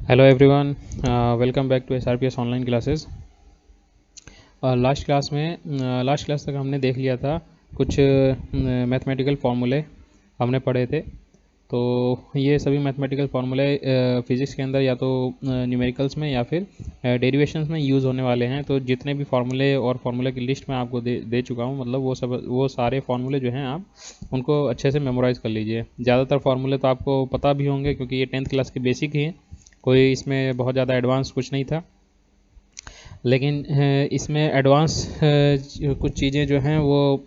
Hello everyone, welcome back to SRPS online classes. Last class तक हमने देख लिया था कुछ मैथमेटिकल फार्मूले हमने पढ़े थे। तो ये सभी मैथमेटिकल फार्मूले फिज़िक्स के अंदर या तो न्यूमेरिकल्स में या फिर डेरिवेशंस में यूज़ होने वाले हैं। तो जितने भी फार्मूले और फार्मूले की लिस्ट मैं आपको दे चुका हूँ, मतलब वो सारे फार्मूले जो हैं आप उनको अच्छे से मेमोराइज़ कर लीजिए। ज़्यादातर फार्मूले तो आपको पता भी होंगे क्योंकि ये 10th क्लास के बेसिक ही हैं, कोई इसमें बहुत ज़्यादा एडवांस कुछ नहीं था। लेकिन इसमें एडवांस कुछ चीज़ें जो हैं वो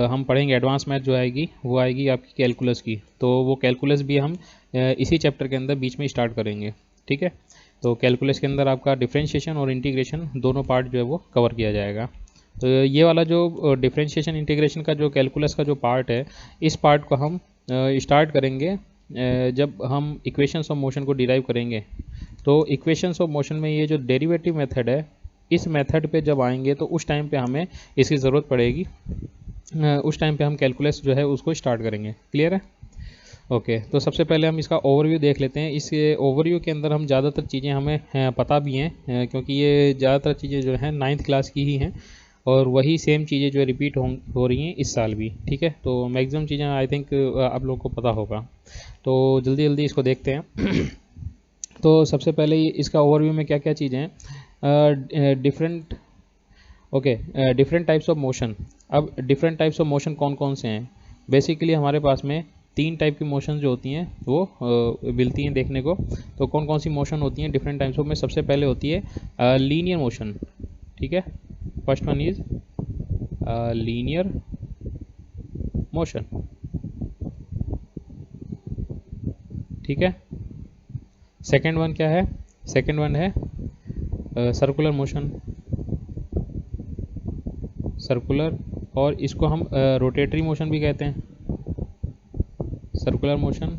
हम पढ़ेंगे। एडवांस मैथ जो आएगी वो आएगी आपकी कैलकुलस की। तो वो कैलकुलस भी हम इसी चैप्टर के अंदर बीच में स्टार्ट करेंगे, ठीक है। तो कैलकुलस के अंदर आपका डिफरेंशिएशन और इंटीग्रेशन दोनों पार्ट जो है वो कवर किया जाएगा। तो ये वाला जो डिफरेंशिएशन इंटीग्रेशन का जो कैलकुलस का जो पार्ट है, इस पार्ट को हम स्टार्ट करेंगे जब हम इक्वेशंस ऑफ मोशन को डिराइव करेंगे। तो इक्वेशंस ऑफ मोशन में ये जो डेरिवेटिव मेथड है, इस मेथड पे जब आएंगे तो उस टाइम पे हमें इसकी ज़रूरत पड़ेगी। उस टाइम पे हम कैलकुलस जो है उसको स्टार्ट करेंगे। क्लियर है? ओके। तो सबसे पहले हम इसका ओवरव्यू देख लेते हैं। इस ओवरव्यू के अंदर हम ज़्यादातर चीज़ें हमें पता भी हैं, क्योंकि ये ज़्यादातर चीज़ें जो हैं 9th क्लास की ही हैं और वही सेम चीज़ें जो रिपीट हो रही हैं इस साल भी, ठीक है। तो मैक्सिमम चीज़ें आई थिंक आप लोगों को पता होगा। तो जल्दी जल्दी इसको देखते हैं। तो सबसे पहले इसका ओवरव्यू में क्या क्या चीज़ें हैं। Different types of motion. अब डिफरेंट टाइप्स ऑफ मोशन कौन कौन से हैं? बेसिकली हमारे पास में 3 टाइप की मोशन जो होती हैं वो मिलती हैं देखने को। तो कौन कौन सी मोशन होती हैं डिफरेंट टाइप्स ऑफ में? सबसे पहले होती है लीनियर मोशन, ठीक है। First one is linear motion, ठीक है। सेकेंड वन क्या है? सेकेंड वन है सर्कुलर मोशन, सर्कुलर, और इसको हम रोटेटरी मोशन भी कहते हैं। सर्कुलर मोशन,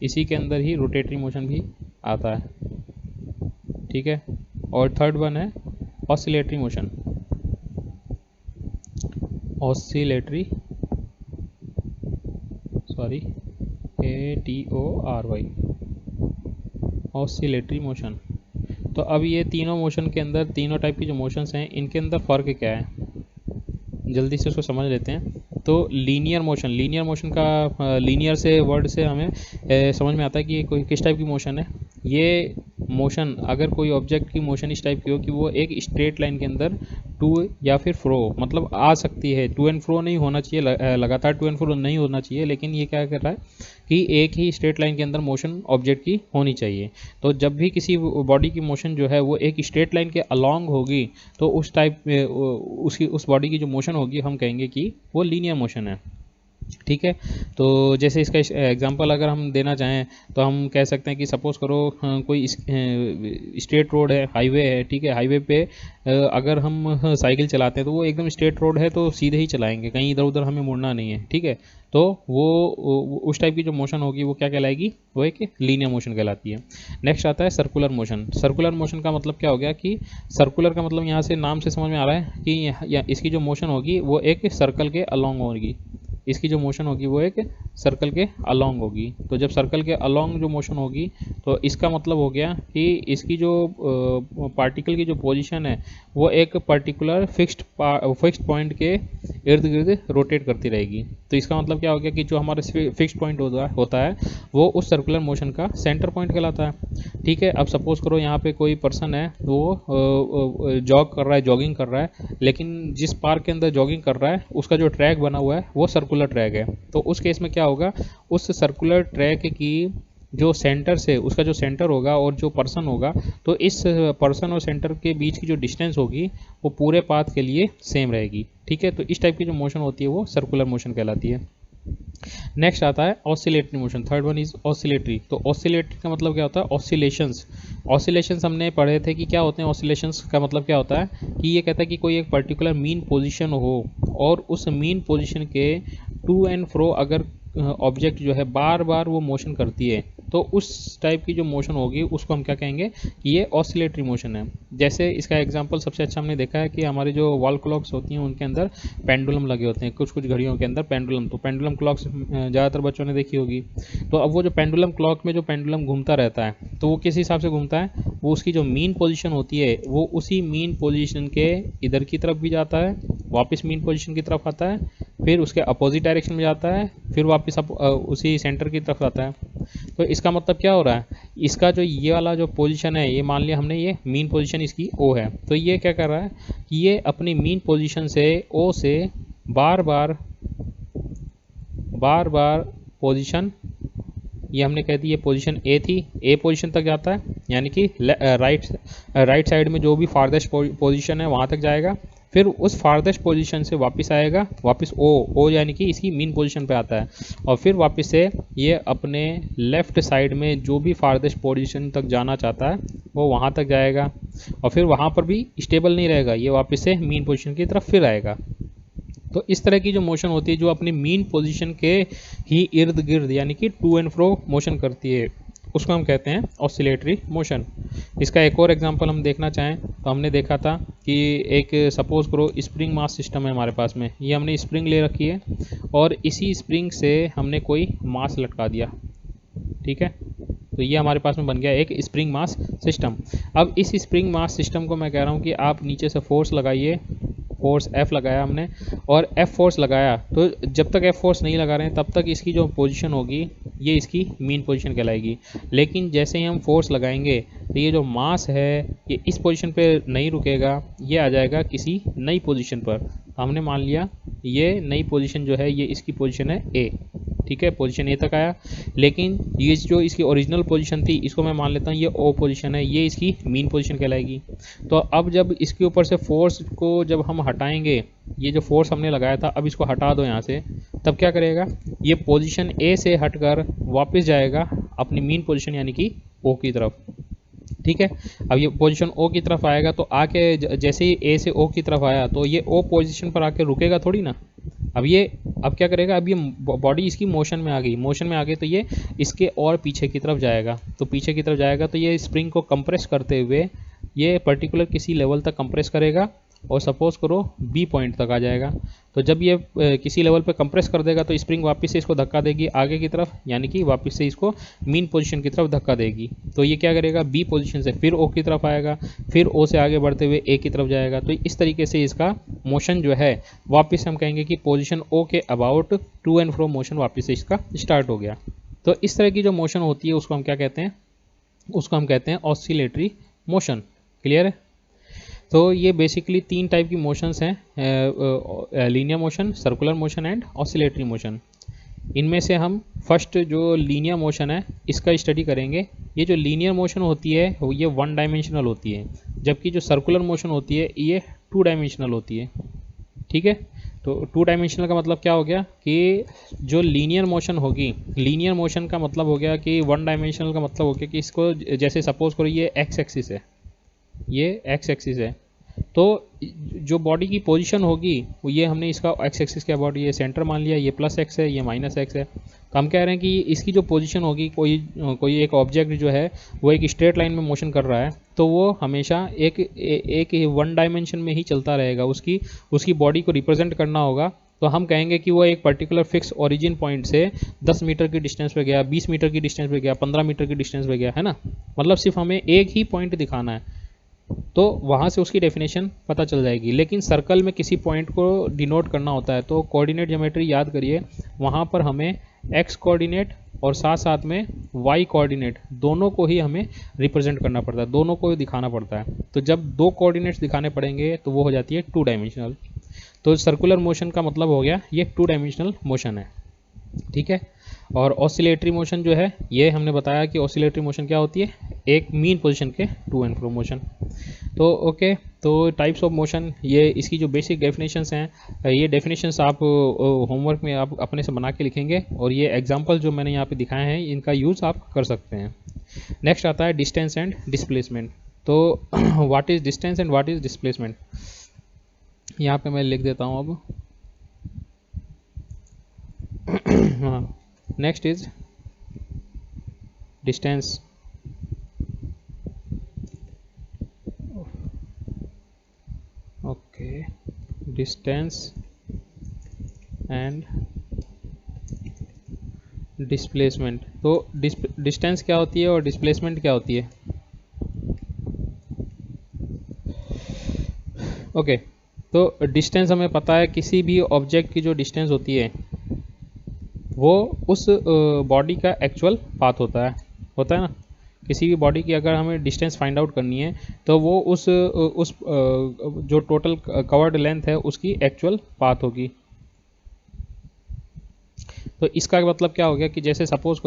इसी के अंदर ही रोटेटरी मोशन भी आता है, ठीक है। और थर्ड वन है oscillatory motion, oscillatory, sorry ATORY, oscillatory motion. तो अब ये तीनों मोशन के अंदर, तीनों टाइप की जो मोशंस हैं, इनके अंदर फ़र्क क्या है, जल्दी से उसको समझ लेते हैं। तो लीनियर मोशन, लीनियर मोशन का लीनियर से वर्ड से हमें समझ में आता है कि ये कोई किस टाइप की मोशन है। ये मोशन, अगर कोई ऑब्जेक्ट की मोशन इस टाइप की हो कि वो एक स्ट्रेट लाइन के अंदर टू या फिर फ्रो मतलब आ सकती है, टू एंड फ्रो नहीं होना चाहिए, लगातार टू एंड फ्रो नहीं होना चाहिए, लेकिन ये क्या कर रहा है कि एक ही स्ट्रेट लाइन के अंदर मोशन ऑब्जेक्ट की होनी चाहिए। तो जब भी किसी बॉडी की मोशन जो है वो एक स्ट्रेट लाइन के अलॉन्ग होगी, तो उस टाइप उसकी उस बॉडी की जो मोशन होगी हम कहेंगे कि वो लीनियर मोशन है, ठीक है। तो जैसे इसका एग्जांपल अगर हम देना चाहें तो हम कह सकते हैं कि सपोज़ करो कोई स्ट्रेट रोड है, हाईवे है, ठीक है। हाईवे पे अगर हम साइकिल चलाते हैं तो वो एकदम स्ट्रेट रोड है तो सीधे ही चलाएंगे, कहीं इधर उधर हमें मुड़ना नहीं है, ठीक है। तो उस टाइप की जो मोशन होगी वो क्या कहलाएगी? वो एक लीनियर मोशन कहलाती है। नेक्स्ट आता है सर्कुलर मोशन। सर्कुलर मोशन का मतलब क्या हो गया कि सर्कुलर का मतलब यहाँ से नाम से समझ में आ रहा है कि इसकी जो मोशन होगी वो एक सर्कल के अलॉन्ग होगी। इसकी जो मोशन होगी वो एक सर्कल के अलोंग होगी। तो जब सर्कल के अलोंग जो मोशन होगी तो इसका मतलब हो गया कि इसकी जो पार्टिकल की जो पोजीशन है वो एक पर्टिकुलर फिक्स्ड पॉइंट के इर्द गिर्द रोटेट करती रहेगी। तो इसका मतलब क्या हो गया कि जो हमारा फिक्स्ड पॉइंट होता है वो उस सर्कुलर मोशन का सेंटर पॉइंट कहलाता है, ठीक है। अब सपोज करो यहाँ पे कोई पर्सन है, वो जॉग कर रहा है, जॉगिंग कर रहा है, लेकिन जिस पार्क के अंदर जॉगिंग कर रहा है उसका जो ट्रैक बना हुआ है वो सर्कुलर ट्रैक है। तो उस केस में क्या होगा, उस सर्कुलर ट्रैक की जो सेंटर से उसका जो सेंटर होगा और जो पर्सन होगा, तो इस पर्सन और सेंटर के बीच की जो डिस्टेंस होगी वो पूरे पाथ के लिए सेम रहेगी, ठीक है। तो इस टाइप की जो मोशन होती है वो सर्कुलर मोशन कहलाती है। नेक्स्ट आता है oscillatory motion. Third one is oscillatory. तो ऑसिलेटरी का मतलब क्या होता है? ऑसिलेशंस। ऑसिलेशंस हमने पढ़े थे कि क्या होते हैं। ऑसिलेशंस का मतलब क्या होता है कि ये कहता है कि कोई एक पर्टिकुलर मीन पोजीशन हो और उस मीन पोजीशन के टू एंड फ्रो अगर ऑब्जेक्ट जो है बार बार वो मोशन करती है तो उस टाइप की जो मोशन होगी उसको हम क्या कहेंगे कि ये ऑसिलेटरी मोशन है। जैसे इसका एग्जांपल सबसे अच्छा हमने देखा है कि हमारी जो वॉल क्लॉक्स होती हैं उनके अंदर पेंडुलम लगे होते हैं, कुछ कुछ घड़ियों के अंदर पेंडुलम, तो पेंडुलम क्लॉक्स ज़्यादातर बच्चों ने देखी होगी। तो अब वो जो पेंडुलम क्लॉक में जो पेंडुलम घूमता रहता है तो वो किस हिसाब से घूमता है, वो उसकी जो मीन पोजीशन होती है वो उसी मीन पोजीशन के इधर की तरफ भी जाता है, वापस मीन पोजीशन की तरफ आता है, फिर उसके अपोजिट डायरेक्शन में जाता है, फिर वापस उसी सेंटर की तरफ आता है। तो इसका मतलब क्या हो रहा है, इसका जो ये वाला जो पोजीशन है, ये मान लिया हमने ये मीन पोजीशन इसकी ओ है, तो ये क्या कर रहा है कि ये अपनी मीन पोजीशन से ओ से बार बार पोजीशन, ये हमने कह दी ये पोजीशन ए थी, ए पोजीशन तक जाता है, यानी कि राइट साइड में जो भी फारदेस्ट पोजीशन है वहाँ तक जाएगा, फिर उस फारदेस्ट पोजीशन से वापस आएगा, वापस ओ यानी कि इसकी मीन पोजीशन पे आता है, और फिर वापस से ये अपने लेफ़्ट साइड में जो भी फारदेस्ट पोजीशन तक जाना चाहता है वो वहाँ तक जाएगा, और फिर वहाँ पर भी स्टेबल नहीं रहेगा, ये वापस से मीन पोजीशन की तरफ फिर आएगा। तो इस तरह की जो मोशन होती है जो अपनी मीन पोजीशन के ही इर्द गिर्द यानी कि टू एंड फ्रो मोशन करती है, उसको हम कहते हैं ऑसिलेटरी मोशन। इसका एक और एग्जांपल हम देखना चाहें तो हमने देखा था कि एक सपोज करो स्प्रिंग मास सिस्टम है हमारे पास में, ये हमने स्प्रिंग ले रखी है और इसी स्प्रिंग से हमने कोई मास लटका दिया, ठीक है, तो ये हमारे पास में बन गया एक स्प्रिंग मास सिस्टम। अब इस स्प्रिंग मास सिस्टम को मैं कह रहा हूँ कि आप नीचे से फोर्स लगाइए, फोर्स F लगाया हमने और F फोर्स लगाया, तो जब तक F फोर्स नहीं लगा रहे हैं तब तक इसकी जो पोजीशन होगी ये इसकी मीन पोजीशन कहलाएगी, लेकिन जैसे ही हम फोर्स लगाएंगे तो ये जो मास है ये इस पोजीशन पे नहीं रुकेगा, ये आ जाएगा किसी नई पोजीशन पर। हमने मान लिया ये नई पोजीशन जो है ये इसकी पोजीशन है A, ठीक है, पोजीशन ए तक आया, लेकिन ये जो इसकी ओरिजिनल पोजीशन थी इसको मैं मान लेता हूँ ये ओ पोजीशन है, ये इसकी मीन पोजीशन कहलाएगी। तो अब जब इसके ऊपर से फोर्स को जब हम हटाएंगे, ये जो फोर्स हमने लगाया था अब इसको हटा दो यहाँ से, तब क्या करेगा, ये पोजीशन ए से हटकर वापस जाएगा अपनी मीन पोजीशन यानी कि ओ की तरफ, ठीक है। अब ये पोजीशन ओ की तरफ आएगा तो आके जैसे ही ए से ओ की तरफ आया तो ये ओ पोजीशन पर आके रुकेगा थोड़ी ना, अब क्या करेगा, अब ये बॉडी इसकी मोशन में आ गई तो ये इसके और पीछे की तरफ जाएगा, तो पीछे की तरफ जाएगा तो ये स्प्रिंग को कंप्रेस करते हुए ये पर्टिकुलर किसी लेवल तक कंप्रेस करेगा और सपोज करो बी पॉइंट तक आ जाएगा। तो जब ये किसी लेवल पे कंप्रेस कर देगा तो स्प्रिंग वापस से इसको धक्का देगी आगे की तरफ, यानी कि वापस से इसको मीन पोजीशन की तरफ धक्का देगी, तो ये क्या करेगा, बी पोजीशन से फिर ओ की तरफ आएगा, फिर ओ से आगे बढ़ते हुए ए की तरफ जाएगा। तो इस तरीके से इसका मोशन जो है वापस हम कहेंगे कि पोजीशन ओ के about to and fro motion वापस से इसका स्टार्ट हो गया। तो इस तरह की जो मोशन होती है उसको हम क्या कहते हैं, उसको हम कहते हैं ऑसिलेटरी मोशन। क्लियर है। तो ये बेसिकली तीन टाइप की मोशंस हैं, linear motion, circular motion and oscillatory motion. इनमें से हम फर्स्ट जो लीनियर मोशन है इसका स्टडी करेंगे। ये जो लीनियर मोशन होती है ये वन डायमेंशनल होती है, जबकि जो सर्कुलर मोशन होती है ये टू डायमेंशनल होती है, ठीक है। तो टू डायमेंशनल का मतलब क्या हो गया कि जो लीनियर मोशन होगी, लीनियर मोशन का मतलब हो गया कि वन डायमेंशनल का मतलब हो गया कि इसको जैसे सपोज करो ये एक्स एक्सिस है, ये एक्स एक्सिस है, तो जो बॉडी की पोजीशन होगी वो ये हमने इसका एक्स एक्सिस के अबाउट ये सेंटर मान लिया, ये प्लस एक्स है, ये माइनस एक्स है। तो हम कह रहे हैं कि इसकी जो पोजीशन होगी, कोई एक ऑब्जेक्ट जो है वो एक स्ट्रेट लाइन में मोशन कर रहा है तो वो हमेशा एक वन डायमेंशन में ही चलता रहेगा, उसकी बॉडी को रिप्रेजेंट करना होगा। तो हम कहेंगे कि वो एक पर्टिकुलर फिक्स ओरिजिन पॉइंट से 10 मीटर की डिस्टेंस पे गया, 20 मीटर की डिस्टेंस पे गया, 15 मीटर की डिस्टेंस पे गया, है ना, मतलब सिर्फ हमें एक ही पॉइंट दिखाना है, तो वहाँ से उसकी डेफिनेशन पता चल जाएगी। लेकिन सर्कल में किसी पॉइंट को डिनोट करना होता है तो कोऑर्डिनेट ज्योमेट्री याद करिए, वहाँ पर हमें एक्स कोऑर्डिनेट और साथ साथ में वाई कोऑर्डिनेट दोनों को ही हमें रिप्रेजेंट करना पड़ता है, दोनों को ही दिखाना पड़ता है। तो जब दो कोऑर्डिनेट्स दिखाने पड़ेंगे तो वो हो जाती है टू डायमेंशनल। तो सर्कुलर मोशन का मतलब हो गया ये टू डायमेंशनल मोशन है, ठीक है। और ऑसिलेटरी मोशन जो है ये हमने बताया कि ऑसिलेटरी मोशन क्या होती है, एक मीन पोजीशन के टू एंड फ्रो मोशन। तो ओके, तो टाइप्स ऑफ मोशन, ये इसकी जो बेसिक डेफिनेशंस हैं ये डेफिनेशंस आप होमवर्क में आप अपने से बना के लिखेंगे, और ये एग्जांपल जो मैंने यहाँ पे दिखाए हैं इनका यूज़ आप कर सकते हैं। नेक्स्ट आता है डिस्टेंस एंड डिस्प्लेसमेंट। तो what is distance and what is displacement, यहाँ पे मैं लिख देता हूँ अब। हाँ, next is distance okay distance and displacement. तो डिस्टेंस क्या होती है और डिस्प्लेसमेंट क्या होती है? ओके तो डिस्टेंस हमें पता है, किसी भी ऑब्जेक्ट की जो डिस्टेंस होती है वो उस बॉडी का एक्चुअल पाथ होता है ना। किसी भी बॉडी की अगर हमें डिस्टेंस फाइंड आउट करनी है तो वो उस जो टोटल कवर्ड लेंथ है उसकी एक्चुअल पाथ होगी। तो इसका मतलब क्या हो गया कि जैसे सपोज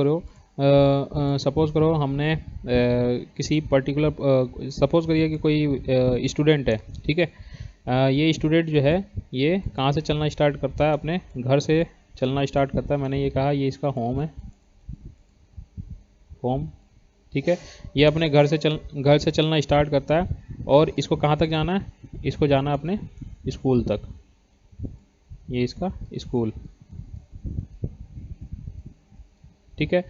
करो हमने किसी पर्टिकुलर सपोज करिए कि कोई स्टूडेंट है, ठीक है। ये स्टूडेंट जो है ये कहाँ से चलना स्टार्ट करता है? अपने घर से चलना स्टार्ट करता है। मैंने ये कहा ये इसका होम है, होम, ठीक है। ये अपने घर से चलना स्टार्ट करता है और इसको कहाँ तक जाना है? इसको जाना है अपने स्कूल तक। ये इसका स्कूल, ठीक है।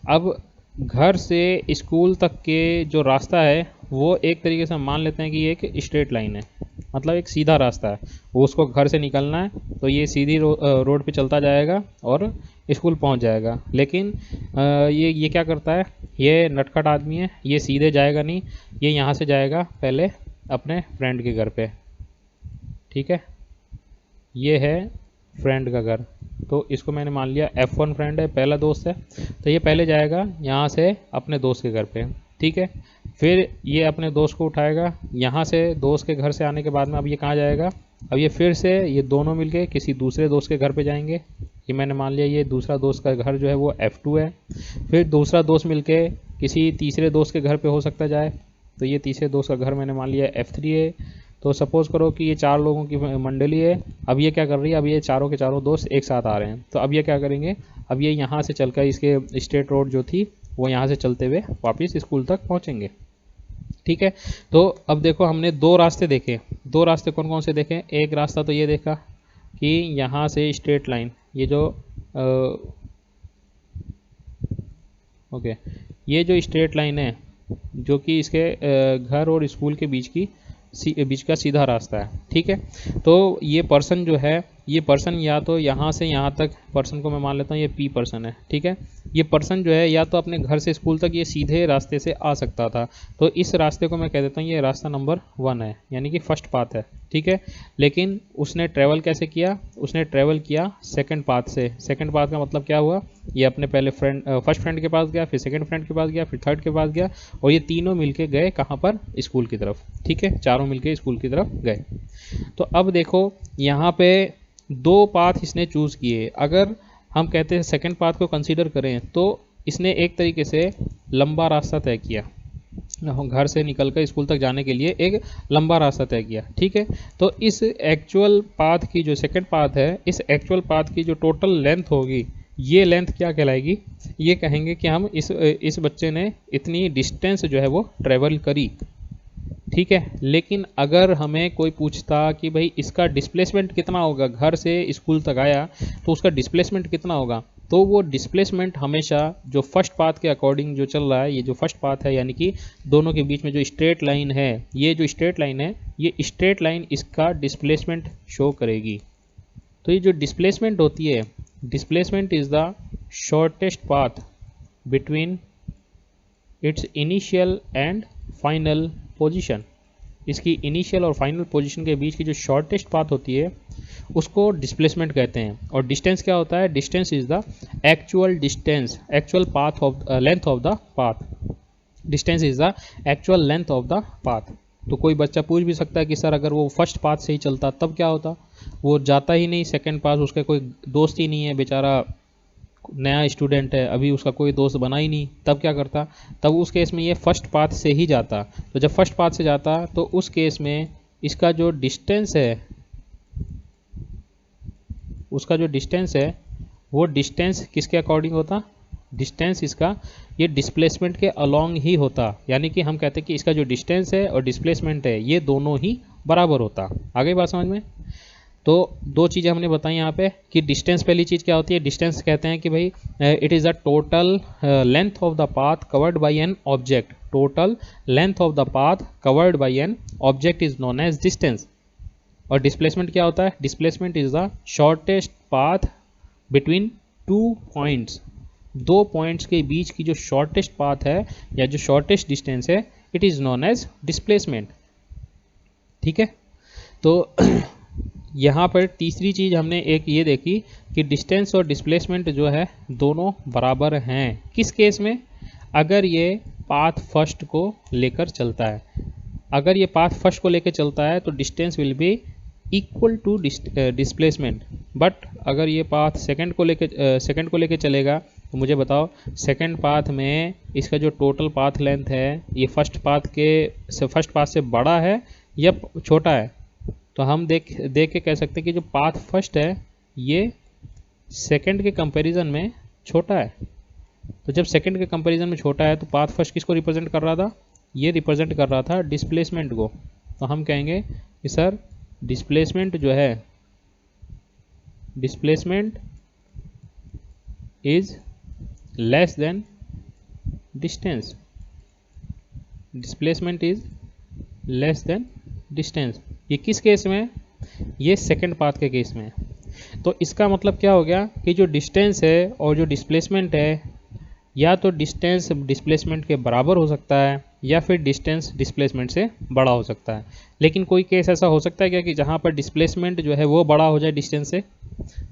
अब घर से स्कूल तक के जो रास्ता है वो एक तरीके से हम मान लेते हैं कि ये एक स्ट्रेट लाइन है, मतलब एक सीधा रास्ता है। वो उसको घर से निकलना है तो ये सीधी रोड पे चलता जाएगा और स्कूल पहुंच जाएगा। लेकिन ये क्या करता है? ये नटखट आदमी है, ये सीधे जाएगा नहीं, ये यहाँ से जाएगा पहले अपने फ्रेंड के घर पे, ठीक है। ये है फ्रेंड का घर, तो इसको मैंने मान लिया F1 फ्रेंड है, पहला दोस्त है। तो ये पहले जाएगा यहाँ से अपने दोस्त के घर पे, ठीक है। फिर ये अपने दोस्त को उठाएगा यहाँ से, दोस्त के घर से आने के बाद में अब ये कहाँ जाएगा? अब ये फिर से ये दोनों मिलके किसी दूसरे दोस्त के घर पे जाएंगे। ये मैंने मान लिया ये दूसरा दोस्त का घर जो है वो F2 है। फिर दूसरा दोस्त मिलके किसी तीसरे दोस्त के घर पे हो सकता जाए, तो ये तीसरे दोस्त का घर मैंने मान लिया F3 है। तो सपोज करो कि ये 4 लोगों की मंडली है। अब ये क्या कर रही है? अब ये चारों के चारों दोस्त एक साथ आ रहे हैं, तो अब ये क्या करेंगे? अब ये यहाँ से चलकर इसके स्ट्रेट रोड जो थी वो यहाँ से चलते हुए वापस स्कूल तक पहुँचेंगे, ठीक है। तो अब देखो हमने दो रास्ते देखे। दो रास्ते कौन कौन से देखे? एक रास्ता तो ये देखा कि यहाँ से स्ट्रेट लाइन, ये जो ओके ये जो स्ट्रेट लाइन है जो कि इसके घर और स्कूल के बीच का सीधा रास्ता है, ठीक है। तो ये पर्सन जो है, ये पर्सन या तो यहाँ से यहाँ तक, पर्सन को मैं मान लेता हूँ ये P पर्सन है, ठीक है। ये पर्सन जो है या तो अपने घर से स्कूल तक ये सीधे रास्ते से आ सकता था, तो इस रास्ते को मैं कह देता हूँ ये रास्ता नंबर 1 है, यानी कि फर्स्ट पाथ है, ठीक है। लेकिन उसने ट्रैवल कैसे किया? उसने ट्रैवल किया सेकंड पाथ से। सेकंड पाथ का मतलब क्या हुआ? ये अपने पहले फर्स्ट फ्रेंड के पास गया, फिर सेकंड फ्रेंड के पास गया, फिर थर्ड के पास गया, और ये तीनों मिलके गए कहाँ पर? स्कूल की तरफ, ठीक है। चारों मिलके स्कूल की तरफ गए। तो अब देखो यहाँ पे दो पाथ इसने चूज़ किए। अगर हम कहते हैं सेकंड पाथ को कंसीडर करें तो इसने एक तरीके से लंबा रास्ता तय किया, घर से निकलकर स्कूल तक जाने के लिए एक लंबा रास्ता तय किया, ठीक है। तो इस एक्चुअल पाथ की जो सेकंड पाथ है, इस एक्चुअल पाथ की जो टोटल लेंथ होगी, ये लेंथ क्या कहलाएगी? ये कहेंगे कि हम इस बच्चे ने इतनी डिस्टेंस जो है वो ट्रेवल करी, ठीक है। लेकिन अगर हमें कोई पूछता कि भाई इसका डिस्प्लेसमेंट कितना होगा, घर से स्कूल तक आया तो उसका डिस्प्लेसमेंट कितना होगा, तो वो डिस्प्लेसमेंट हमेशा जो फर्स्ट पाथ के अकॉर्डिंग जो चल रहा है, ये जो फर्स्ट पाथ है यानी कि दोनों के बीच में जो स्ट्रेट लाइन है, ये जो स्ट्रेट लाइन है, ये स्ट्रेट लाइन इसका डिस्प्लेसमेंट शो करेगी। तो ये जो डिस्प्लेसमेंट होती है, displacement is the shortest path between its initial and final position. इसकी इनिशियल और फाइनल पोजीशन के बीच की जो शॉर्टेस्ट पाथ होती है उसको डिस्प्लेसमेंट कहते हैं। और डिस्टेंस क्या होता है? Distance is the actual distance, actual path of length of the path. Distance is the actual length of the path. तो कोई बच्चा पूछ भी सकता है कि सर अगर वो फर्स्ट पाथ से ही चलता तब क्या होता? वो जाता ही नहीं सेकंड पाथ, उसका कोई दोस्त ही नहीं है, बेचारा नया स्टूडेंट है, अभी उसका कोई दोस्त बना ही नहीं, तब क्या करता? तब उस केस में ये फर्स्ट पाथ से ही जाता। तो जब फर्स्ट पाथ से जाता तो उस केस में इसका जो डिस्टेंस है, उसका जो डिस्टेंस है वो डिस्टेंस किसके अकॉर्डिंग होता? डिस्टेंस इसका ये डिस्प्लेसमेंट के अलोंग ही होता। यानी कि हम कहते हैं कि इसका जो डिस्टेंस है और डिस्प्लेसमेंट है ये दोनों ही बराबर होता। आगे बात समझ में? तो दो चीज़ें हमने बताई यहाँ पे कि डिस्टेंस, पहली चीज़ क्या होती है, डिस्टेंस कहते हैं कि भाई it is the total length of the path covered by an object, total length of the path covered by an object is known as distance. और डिस्प्लेसमेंट क्या होता है, displacement is the shortest path between two points, दो points के बीच की जो shortest path है या जो शॉर्टेस्ट डिस्टेंस है, it is known as displacement. ठीक है, तो यहाँ पर तीसरी चीज़ हमने एक ये देखी कि डिस्टेंस और डिस्प्लेसमेंट जो है दोनों बराबर हैं। किस केस में, अगर ये पाथ फर्स्ट को लेकर चलता है, अगर ये पाथ फर्स्ट को लेकर चलता है तो distance will be equal to displacement. But अगर ये पाथ सेकंड को लेकर चलेगा तो मुझे बताओ सेकंड पाथ में इसका जो टोटल पाथ लेंथ है ये फर्स्ट पाथ से बड़ा है या छोटा है। तो हम देख के कह सकते हैं कि जो पाथ फर्स्ट है ये सेकंड के कंपैरिजन में छोटा है। तो जब सेकंड के कंपैरिजन में छोटा है तो पाथ फर्स्ट किसको रिप्रेजेंट कर रहा था, ये रिप्रेजेंट कर रहा था डिस्प्लेसमेंट को। तो हम कहेंगे कि सर डिस्प्लेसमेंट जो है, displacement is less than distance, displacement is less than distance. ये किस केस में है, ये सेकंड पाथ के केस में है। तो इसका मतलब क्या हो गया कि जो डिस्टेंस है और जो डिस्प्लेसमेंट है, या तो डिस्टेंस डिस्प्लेसमेंट के बराबर हो सकता है या फिर डिस्टेंस डिस्प्लेसमेंट से बड़ा हो सकता है। लेकिन कोई केस ऐसा हो सकता है क्या कि जहाँ पर डिस्प्लेसमेंट जो है वो बड़ा हो जाए डिस्टेंस से,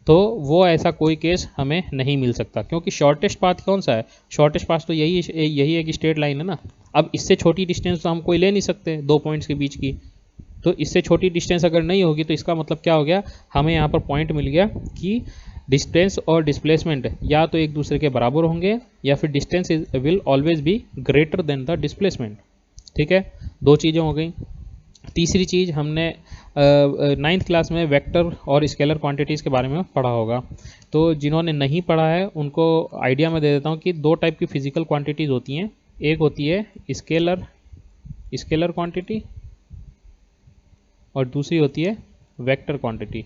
तो वो ऐसा कोई केस हमें नहीं मिल सकता, क्योंकि शॉर्टेस्ट पाथ कौन सा है, शॉर्टेस्ट पाथ तो यही एक स्ट्रेट लाइन है ना। अब इससे छोटी डिस्टेंस तो हम कोई ले नहीं सकते दो पॉइंट्स के बीच की, तो इससे छोटी डिस्टेंस अगर नहीं होगी तो इसका मतलब क्या हो गया, हमें यहाँ पर पॉइंट मिल गया कि डिस्टेंस और डिस्प्लेसमेंट या तो एक दूसरे के बराबर होंगे या फिर distance will always be greater than the displacement. ठीक है, दो चीज़ें हो गई। तीसरी चीज़ हमने 9th क्लास में वेक्टर और स्केलर क्वांटिटीज़ के बारे में पढ़ा होगा। तो जिन्होंने नहीं पढ़ा है उनको आइडिया मैं दे देता हूँ कि दो टाइप की फिजिकल क्वांटिटीज़ होती हैं, एक होती है स्केलर क्वांटिटी और दूसरी होती है वेक्टर क्वांटिटी।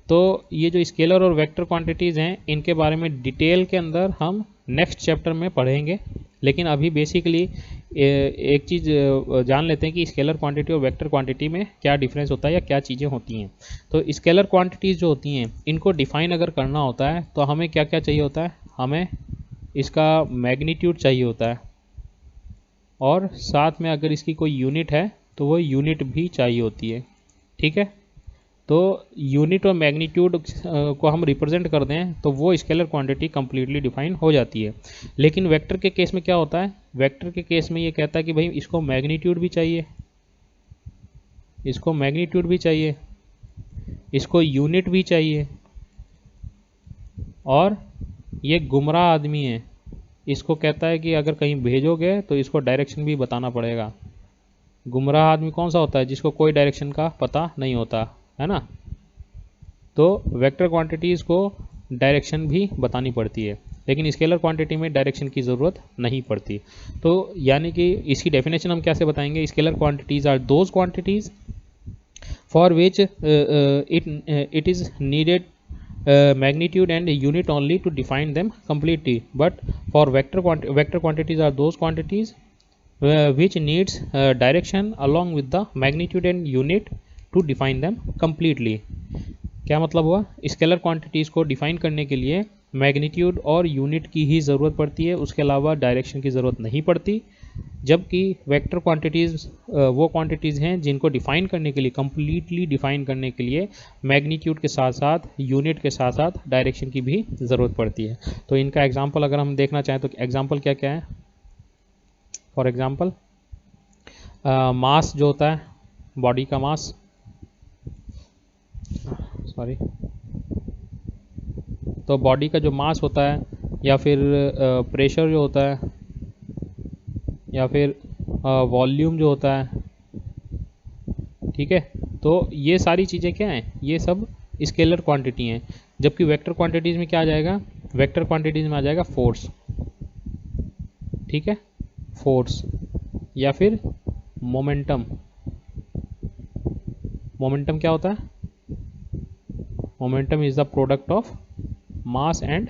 तो ये जो स्केलर और वेक्टर क्वांटिटीज़ हैं इनके बारे में डिटेल के अंदर हम नेक्स्ट चैप्टर में पढ़ेंगे, लेकिन अभी बेसिकली एक चीज़ जान लेते हैं कि स्केलर क्वांटिटी और वेक्टर क्वांटिटी में क्या डिफरेंस होता है या क्या चीज़ें होती हैं। तो स्केलर क्वांटिटीज़ जो होती हैं इनको डिफ़ाइन अगर करना होता है तो हमें क्या क्या चाहिए होता है, हमें इसका मैग्नीट्यूड चाहिए होता है और साथ में अगर इसकी कोई यूनिट है तो वो यूनिट भी चाहिए होती है। ठीक है, तो यूनिट और मैग्नीट्यूड को हम रिप्रेजेंट कर दें तो वो स्केलर क्वांटिटी कंप्लीटली डिफाइन हो जाती है। लेकिन वेक्टर के केस में क्या होता है, वेक्टर के केस में ये कहता है कि भाई इसको मैग्नीट्यूड भी चाहिए, इसको मैग्नीट्यूड भी चाहिए, इसको यूनिट भी चाहिए, और ये गुमराह आदमी है, इसको कहता है कि अगर कहीं भेजोगे तो इसको डायरेक्शन भी बताना पड़ेगा। गुमराह आदमी कौन सा होता है, जिसको कोई डायरेक्शन का पता नहीं होता है ना। तो वेक्टर क्वांटिटीज़ को डायरेक्शन भी बतानी पड़ती है, लेकिन स्केलर क्वांटिटी में डायरेक्शन की ज़रूरत नहीं पड़ती। तो यानी कि इसकी डेफिनेशन हम कैसे बताएंगे, scalar quantities are those quantities for which it is needed magnitude and unit only to define them completely, but for vector quantities are those quantities which needs direction along with the magnitude and unit to define them completely। क्या मतलब हुआ, scalar quantities को define करने के लिए magnitude और unit की ही ज़रूरत पड़ती है, उसके अलावा डायरेक्शन की ज़रूरत नहीं पड़ती। जबकि वेक्टर क्वांटिटीज़ वो क्वांटिटीज़ हैं जिनको डिफ़ाइन करने के लिए, कंप्लीटली डिफ़ाइन करने के लिए मैग्नीट्यूड के साथ साथ यूनिट के साथ साथ डायरेक्शन की भी ज़रूरत पड़ती है। तो इनका एग्जांपल अगर हम देखना चाहें तो एग्जांपल क्या क्या है, फॉर एग्जांपल मास जो होता है, बॉडी का मास, सॉरी, तो बॉडी का जो मास होता है या फिर प्रेशर जो होता है या फिर वॉल्यूम जो होता है, ठीक है, तो ये सारी चीज़ें क्या हैं, ये सब स्केलर क्वांटिटी हैं। जबकि वेक्टर क्वांटिटीज़ में क्या आ जाएगा, वेक्टर क्वांटिटीज़ में आ जाएगा फोर्स। ठीक है, फोर्स या फिर मोमेंटम। मोमेंटम क्या होता है, momentum is the product of mass and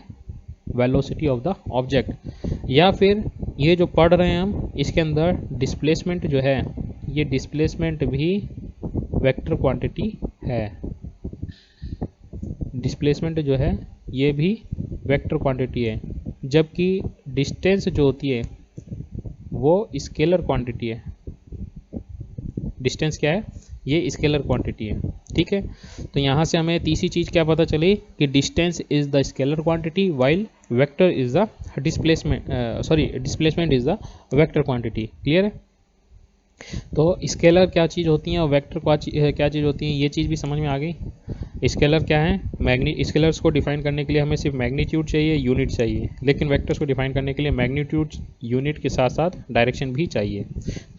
velocity of the object. या फिर ये जो पढ़ रहे हैं हम, इसके अंदर डिस्प्लेसमेंट जो है, ये डिस्प्लेसमेंट भी वेक्टर क्वांटिटी है। डिस्प्लेसमेंट जो है ये भी वेक्टर क्वांटिटी है, जबकि डिस्टेंस जो होती है वो स्केलर क्वांटिटी है। डिस्टेंस क्या है? ये स्केलर क्वांटिटी है। ठीक है, तो यहाँ से हमें तीसरी चीज़ क्या पता चली कि distance is the scalar quantity while vector is the displacement is the vector quantity. Clear है? तो स्केलर क्या चीज़ होती है और वेक्टर क्या चीज़ होती है, ये चीज़ भी समझ में आ गई। स्केलर क्या है? स्केलर्स को डिफाइन करने के लिए हमें सिर्फ मैग्नीट्यूड चाहिए, यूनिट चाहिए, लेकिन वेक्टर्स को डिफाइन करने के लिए मैग्नीट्यूड, यूनिट के साथ साथ डायरेक्शन भी चाहिए।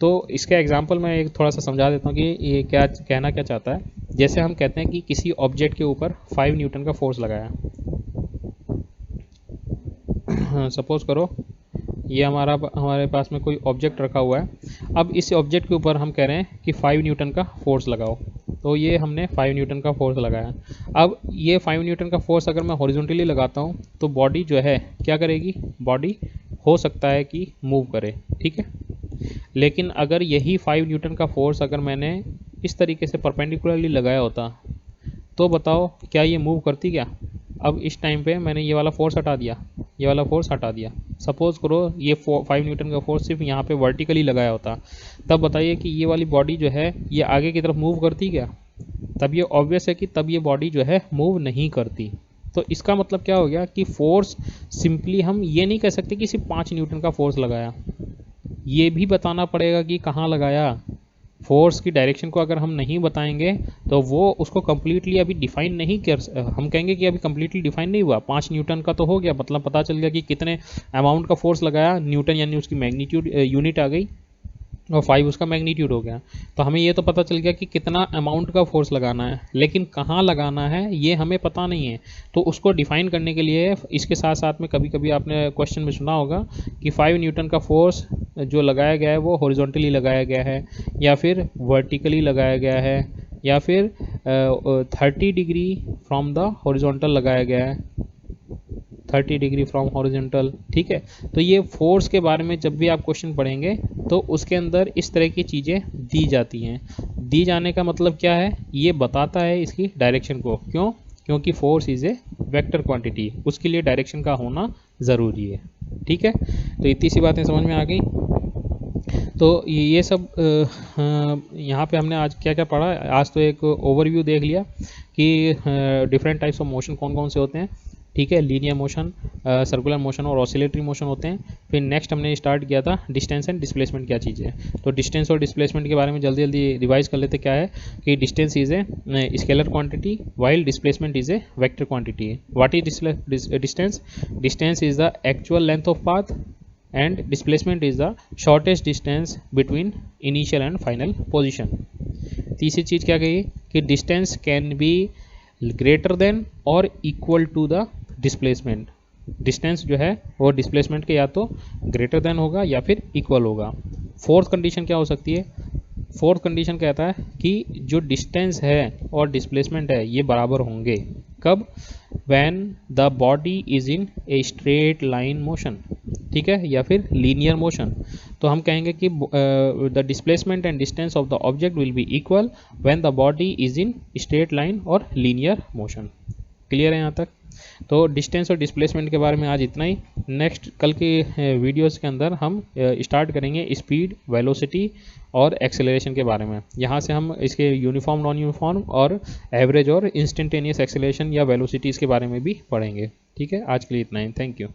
तो इसका एग्जांपल मैं एक थोड़ा सा समझा देता हूँ कि ये क्या कहना क्या चाहता है। जैसे हम कहते हैं कि किसी ऑब्जेक्ट के ऊपर 5 न्यूटन का फोर्स लगाया। सपोज करो ये हमारे पास में कोई ऑब्जेक्ट रखा हुआ है। अब इस ऑब्जेक्ट के ऊपर हम कह रहे हैं कि 5 न्यूटन का फोर्स लगाओ। तो ये हमने 5 न्यूटन का फोर्स लगाया। अब ये 5 न्यूटन का फोर्स अगर मैं हॉरिजॉन्टली लगाता हूँ तो बॉडी जो है क्या करेगी? बॉडी हो सकता है कि मूव करे। ठीक है, लेकिन अगर यही 5 न्यूटन का फोर्स अगर मैंने इस तरीके से परपेंडिकुलरली लगाया होता तो बताओ क्या ये मूव करती क्या? अब इस टाइम पे मैंने ये वाला फोर्स हटा दिया, ये वाला फोर्स हटा दिया। सपोज़ करो ये 5 न्यूटन का फोर्स सिर्फ यहाँ पे वर्टिकली लगाया होता, तब बताइए कि ये वाली बॉडी जो है ये आगे की तरफ मूव करती क्या? तब ये ऑब्वियस है कि तब ये बॉडी जो है मूव नहीं करती। तो इसका मतलब क्या हो गया कि फोर्स सिंपली हम ये नहीं कह सकते कि सिर्फ 5 न्यूटन का फोर्स लगाया, ये भी बताना पड़ेगा कि कहाँ लगाया। फोर्स की डायरेक्शन को अगर हम नहीं बताएंगे तो वो उसको कम्प्लीटली अभी डिफाइन नहीं कर, हम कहेंगे कि अभी कम्प्लीटली डिफाइन नहीं हुआ। 5 न्यूटन का तो हो गया, मतलब पता चल गया कि कितने अमाउंट का फोर्स लगाया, न्यूटन यानी उसकी मैग्नीट्यूड यूनिट आ गई, और 5 उसका मैग्नीट्यूड हो गया। तो हमें ये तो पता चल गया कि कितना अमाउंट का फोर्स लगाना है, लेकिन कहाँ लगाना है ये हमें पता नहीं है। तो उसको डिफाइन करने के लिए इसके साथ साथ में कभी कभी आपने क्वेश्चन में सुना होगा कि 5 न्यूटन का फोर्स जो लगाया गया है वो हॉरिजॉन्टली लगाया गया है, या फिर वर्टिकली लगाया गया है, या फिर 30 डिग्री फ्रॉम द हॉरिजॉन्टल लगाया गया है, 30 डिग्री फ्रॉम हॉरिजॉन्टल। ठीक है, तो ये फोर्स के बारे में जब भी आप क्वेश्चन पढ़ेंगे तो उसके अंदर इस तरह की चीज़ें दी जाती हैं। दी जाने का मतलब क्या है? ये बताता है इसकी डायरेक्शन को। क्यों? क्योंकि force is a vector quantity, उसके लिए डायरेक्शन का होना ज़रूरी है। ठीक है, तो इतनी सी बातें समझ में आ गई। तो ये सब यहाँ पे हमने आज क्या क्या पढ़ा। आज तो एक ओवरव्यू देख लिया कि डिफरेंट टाइप्स ऑफ मोशन कौन कौन से होते हैं। ठीक है, लीनियर मोशन, सर्कुलर मोशन और ऑसिलेटरी मोशन होते हैं। फिर नेक्स्ट हमने स्टार्ट किया था डिस्टेंस एंड डिस्प्लेसमेंट क्या चीज़ है। तो डिस्टेंस और डिस्प्लेसमेंट के बारे में जल्दी जल्दी रिवाइज कर लेते। क्या है कि distance is a scalar quantity while displacement is a vector quantity. What is distance? Distance is the actual length of path and displacement is the shortest distance between initial and final position। तीसरी चीज़ क्या कही कि distance can be greater than or equal to the displacement। Distance जो है वो displacement के या तो ग्रेटर देन होगा या फिर इक्वल होगा। फोर्थ कंडीशन क्या हो सकती है? फोर्थ कंडीशन कहता है कि जो डिस्टेंस है और डिस्प्लेसमेंट है ये बराबर होंगे। कब? When the body is in a straight line motion. ठीक है, या फिर लीनियर मोशन। तो हम कहेंगे कि the displacement and distance of the object will be equal when the body is in straight line और लीनियर मोशन। क्लियर है यहाँ तक? तो डिस्टेंस और डिस्प्लेसमेंट के बारे में आज इतना ही। नेक्स्ट कल के वीडियोस के अंदर हम स्टार्ट करेंगे स्पीड, वेलोसिटी और एक्सेलरेशन के बारे में। यहाँ से हम इसके यूनिफॉर्म, नॉन यूनिफॉर्म और एवरेज और इंस्टेंटेनियस एक्सेलरेशन या वेलोसिटीज़ के बारे में भी पढ़ेंगे। ठीक है, आज के लिए इतना ही। Thank you.